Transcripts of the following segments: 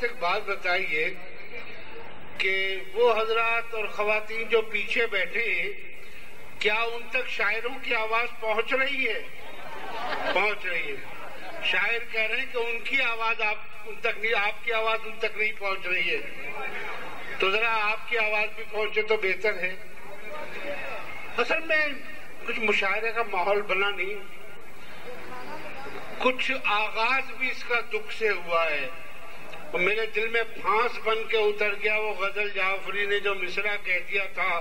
ایک بات بتائیے کہ وہ حضرات اور خواتین جو پیچھے بیٹھے ہیں، کیا ان تک شاعروں کی آواز پہنچ رہی ہے؟ پہنچ رہی ہے. شاعر کہہ رہے ہیں کہ ان کی آواز ان تک نہیں، آپ کی آواز ان تک نہیں پہنچ رہی ہے. تو ذرا آپ کی آواز بھی پہنچے تو بہتر ہے. اصل میں کچھ مشاعرے کا ماحول بنا نہیں، کچھ آغاز بھی اس کا دکھ سے ہوا ہے. میرے دل میں پھانس بن کے اتر گیا وہ غزل جعفری نے جو مصرع کہہ دیا تھا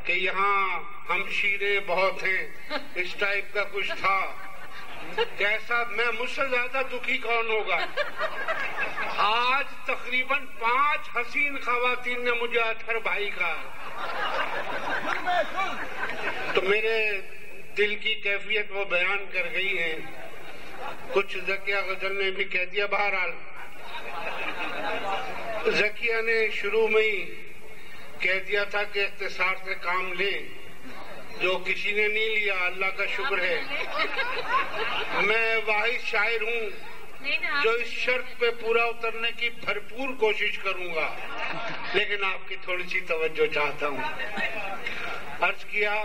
کہ یہاں ہمشیریں بہت ہیں، اس ٹائپ کا کچھ تھا. کیسا میں مجھ سے زیادہ دکھی کون ہوگا؟ آج تقریباً 5 حسین خواتین نے مجھے اطہر بھائی کہا. تو میرے دل کی کیفیت وہ بیان کر گئی ہیں. کچھ ذکیہ غزل نے بھی کہہ دیا. بہرحال ذکیہ نے شروع میں ہی کہہ دیا تھا کہ اختصار سے کام لیں، جو کسی نے نہیں لیا اللہ کا شکر ہے. میں واحد شاعر ہوں جو اس شرط پہ پورا اترنے کی بھرپور کوشش کروں گا، لیکن آپ کی تھوڑی سی توجہ چاہتا ہوں. عرض کیا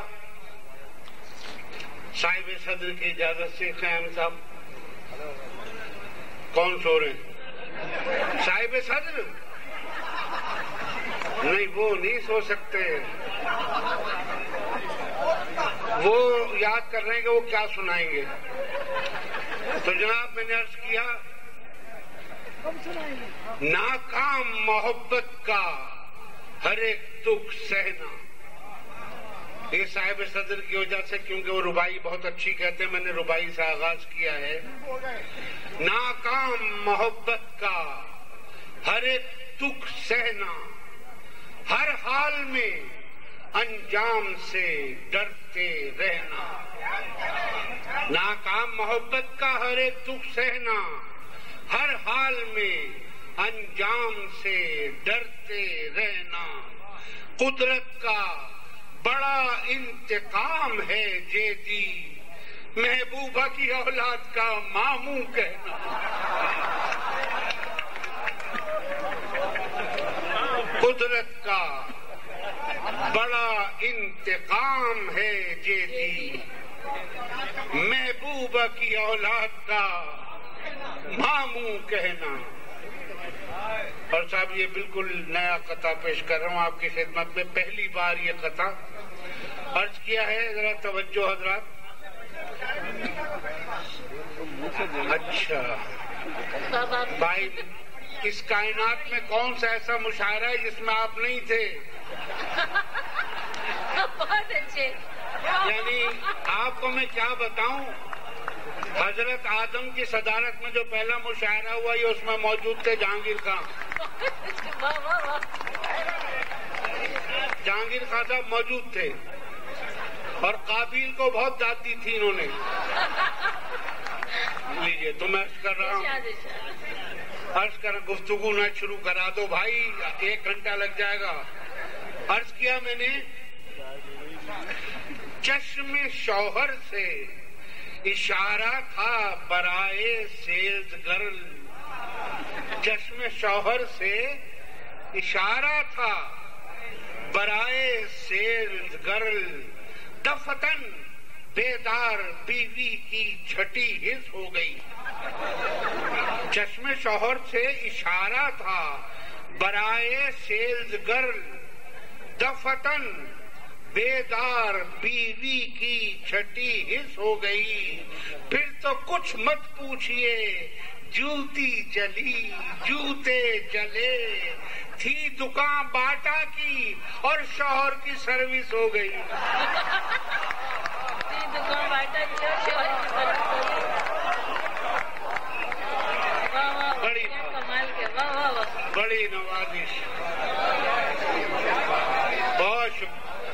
صاحب صدر کی اجازت سے. خیام صاحب کون سو رہے ہیں؟ صاحب صدر نہیں، وہ نہیں سو سکتے. وہ یاد کر رہے ہیں کہ وہ کیا سنائیں گے. تو جناب میں نے عرض کیا ناکام محبت کا ہر ایک دکھ سہنا. یہ صاحب صدر کی وجہ سے، کیونکہ وہ ربائی بہت اچھی کہتے ہیں، میں نے ربائی سے آغاز کیا ہے. ناکام محبت کا ہر ایک دکھ سہنا، ہر حال میں انجام سے ڈرتے رہنا. ناکام محبت کا ہر ایک دکھ سہنا، ہر حال میں انجام سے ڈرتے رہنا. قدرت کا بڑا انتقام ہے جیدی، محبوبہ کی اولاد کا ماموں کہنا. قدرت کا بڑا انتقام ہے جیدی، محبوبہ کی اولاد کا ماموں کہنا. اور صاحب یہ بالکل نیا قطعہ پیش کر رہا ہوں آپ کی خدمت میں، پہلی بار یہ قطعہ عرض کیا ہے. ذرا توجہ حضرات. اچھا بھائی، اس کائنات میں کون سا ایسا مشاعرہ ہے جس میں آپ نہیں تھے؟ بہت اچھے. یعنی آپ کو میں کیا بتاؤں، حضرت آدم کی صدارت میں جو پہلا مشاعرہ ہوا یہ اس میں موجود تھے جہانگیر خان. جہانگیر خان صاحب موجود تھے اور قابیل کو بہت داد دی تھی انہوں نے. لیجیے تو میں عرض کر رہا ہوں، عرض کر گفتگو نہ شروع کرا دو بھائی، 1 گھنٹہ لگ جائے گا. عرض کیا میں نے چشم شوہر سے اشارہ تھا برائے سیلز گرل. چشم شوہر سے اشارہ تھا برائے سیلز گرل. دفتن بیدار بیوی کی چھٹی حص ہو گئی. چشم شوہر سے اشارہ تھا برائے سیلز گرل. دفتن بیدار بیوی کی چھٹی حص ہو گئی. پھر تو کچھ مت پوچھئے، جوتی جلی جوتے جلے. تھی دکان باٹا کی اور شوہر کی سروس ہو گئی. دکان باٹا کی اور شوہر کی سروس ہو گئی. بڑی کمال کے. واہ واہ واہ، بڑی نوازش. بہت شکریہ.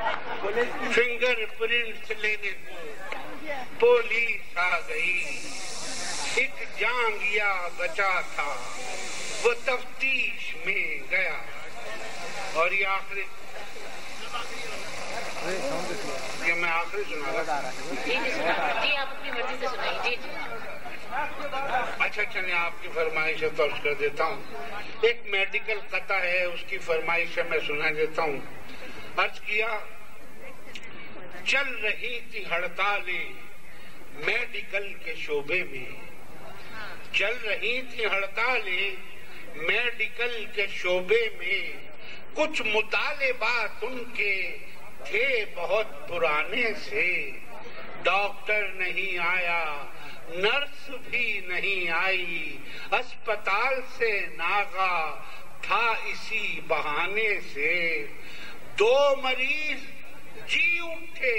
فنگر پرنٹس لینے کو پولیس آ گئی. ایک جانگیا بچا تھا وہ تفتیش میں گیا. اور یہ آخری یہ میں آخری سنا رہا. جی آپ اپنی مرضی سے سنائیے. جی جی. اچھا چلیے آپ کی فرمائش ہے تو عرض کر دیتا ہوں. ایک میڈیکل قطع ہے اس کی فرمائش ہے میں سنا دیتا ہوں. عرض کیا چل رہی تھی ہڑتالیں میڈیکل کے شعبے میں. چل رہی تھی ہڑتالیں میڈیکل کے شعبے میں. کچھ مطالبات ان کے تھے بہت پرانے سے. ڈاکٹر نہیں آیا نرس بھی نہیں آئی. اسپتال سے ناغا تھا اسی بہانے سے. 2 مریض جی اٹھے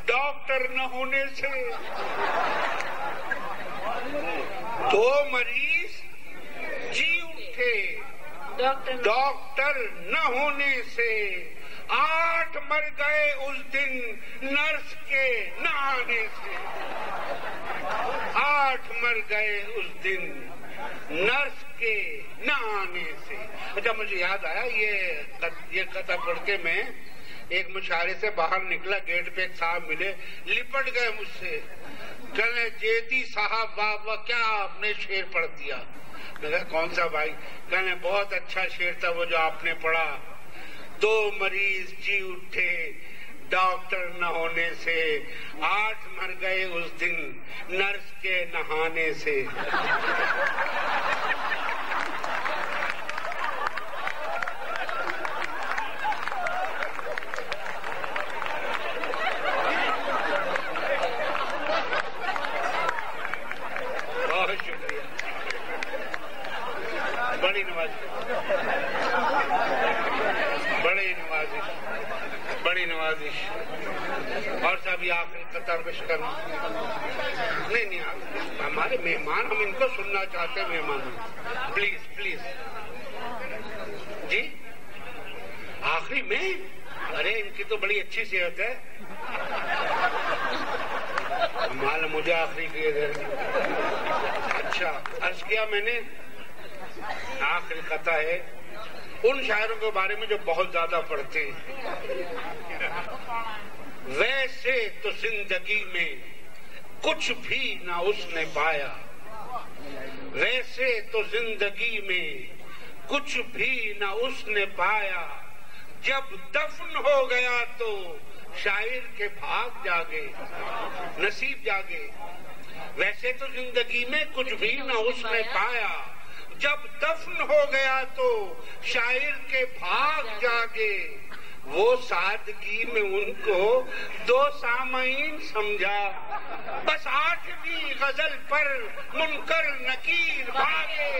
ڈاکٹر نہ ہونے سے. 2 مریض جی اٹھے ڈاکٹر نہ ہونے سے. 8 مر گئے اس دن نرس کے نہ آنے سے. 8 مر گئے اس دن نرس کے نہ آنے سے. اچھا مجھے یاد آیا یہ قطع پڑھ کے میں ایک مشاعرے سے باہر نکلا. گیٹ پہ ایک صاحب ملے لپٹ گئے مجھ سے. کہنے جیتی صاحب واہ واہ کیا آپ نے شعر پڑھ دیا. میں کہا کون سا بھائی؟ کہنے بہت اچھا شعر تھا وہ جو آپ نے پڑھا. 2 مریض جی اٹھے ڈاکٹر نہ ہونے سے. 8 مر گئے اس دن نرس کے نہانے سے. بہت شکریہ. بڑی نوازش بڑی نوازش. اور صاحب یہ آخری قطار پیش کرنا. نہیں ہمارے مہمان ہم ان کو سننا چاہتے ہیں. مہمان پلیز پلیز. جی آخری میں ارے ان کی تو بڑی اچھی صحت ہے. معلوم مجھے آخری کیے گئے. اچھا عرض کیا میں نے آخری قطع ہے ان شاعروں کے بارے میں جو بہت زیادہ پڑھتے ہیں. ویسے تو زندگی میں کچھ بھی نہ اس نے پایا. ویسے تو زندگی میں کچھ بھی نہ اس نے پایا. جب دفن ہو گیا تو شاعر کے بھاگ جاگے نصیب جاگے. ویسے تو زندگی میں کچھ بھی نہ اس نے پایا. جب دفن ہو گیا تو شاعر کے بھاگ جاگے. وہ سادگی میں ان کو 2 سامعین سمجھا. بس 8ویں غزل پر منکر نکیر بھاگے.